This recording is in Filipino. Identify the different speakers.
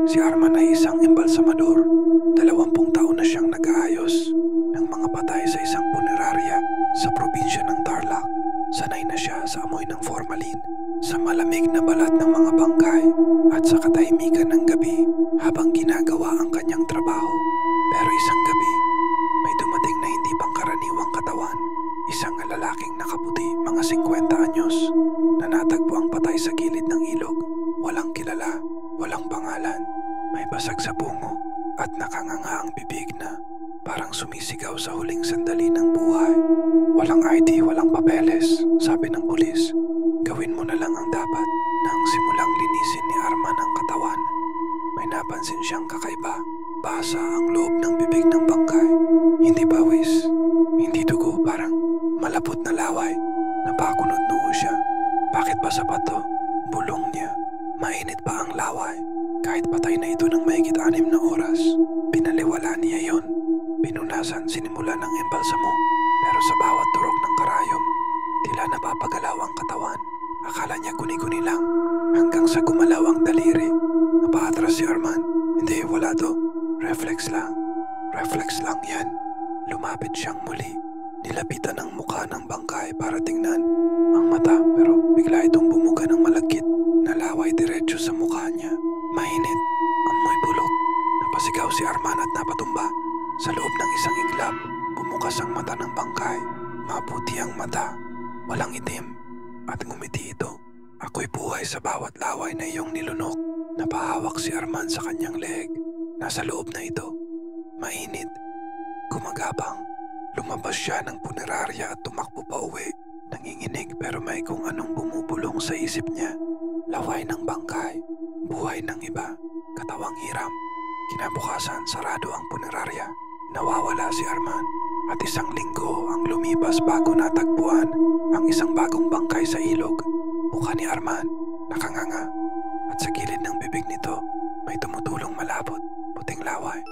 Speaker 1: Si Arman ay isang embalsamador. 20 taon na siyang nag-aayos ng mga patay sa isang punerarya sa probinsya ng Tarlac. Sanay na siya sa amoy ng formalin, sa malamig na balat ng mga bangkay at sa katahimikan ng gabi habang ginagawa ang kanyang trabaho. Pero isang gabi, may dumating na hindi pangkaraniwang katawan. Isang lalaking nakaputi, mga 50 anyos, na natagpo ang patay sa gilid ng ilog. Walang kilala, walang pangalan, may basag sa bungo at nakanganga ang bibig na parang sumisigaw sa huling sandali ng buhay. Walang ID, walang papeles, sabi ng pulis. Gawin mo na lang ang dapat. Nang simulang linisin ni Arman ang katawan, may napansin siyang kakaiba. Basa ang loob ng bibig ng bangkay. Hindi pawis, hindi dugo, parang malapot na laway. Napakunot noo siya. Bakit ba sapat to? Bulong niya. Mainit pa ang laway. Kahit patay na ito ng mahigit 6 na oras, pinaliwala niya yon. Pinunasan, sinimula ng embalsamo. Pero sa bawat turok ng karayom, tila napapagalaw ang katawan. Akala niya guni-guni lang, hanggang sa gumalaw ang daliri. Napaatras si Arman. Hindi, wala to. Reflex lang. Reflex lang yan. Lumapit siyang muli. Nilapitan ang mukha ng bangkay para tingnan ang mata, pero bigla itong bumuga ng malagkit. Nalaway diretso sa mukha niya. Mainit, amoy bulok. Napasigaw si Arman at napatumba. Sa loob ng isang iglap, bumukas ang mata ng bangkay. Maputi ang mata, walang itim, at ngumiti ito. Ako'y buhay sa bawat laway na iyong nilunok. Napahawak si Arman sa kanyang leeg. Nasa loob na ito, mainit, gumagapang. Lumabas siya ng punerarya at tumakbo pa uwi. Nanginginig pero may kung anong bumubulong sa isip niya. Laway ng bangkay, buhay ng iba, katawang hiram. Kinabukasan, sarado ang punerarya. Nawawala si Arman at 1 linggo ang lumipas bago natagpuan ang isang bagong bangkay sa ilog. Mukha ni Arman, nakanganga, at sa gilid ng bibig nito may tumutulong malapot, puting laway.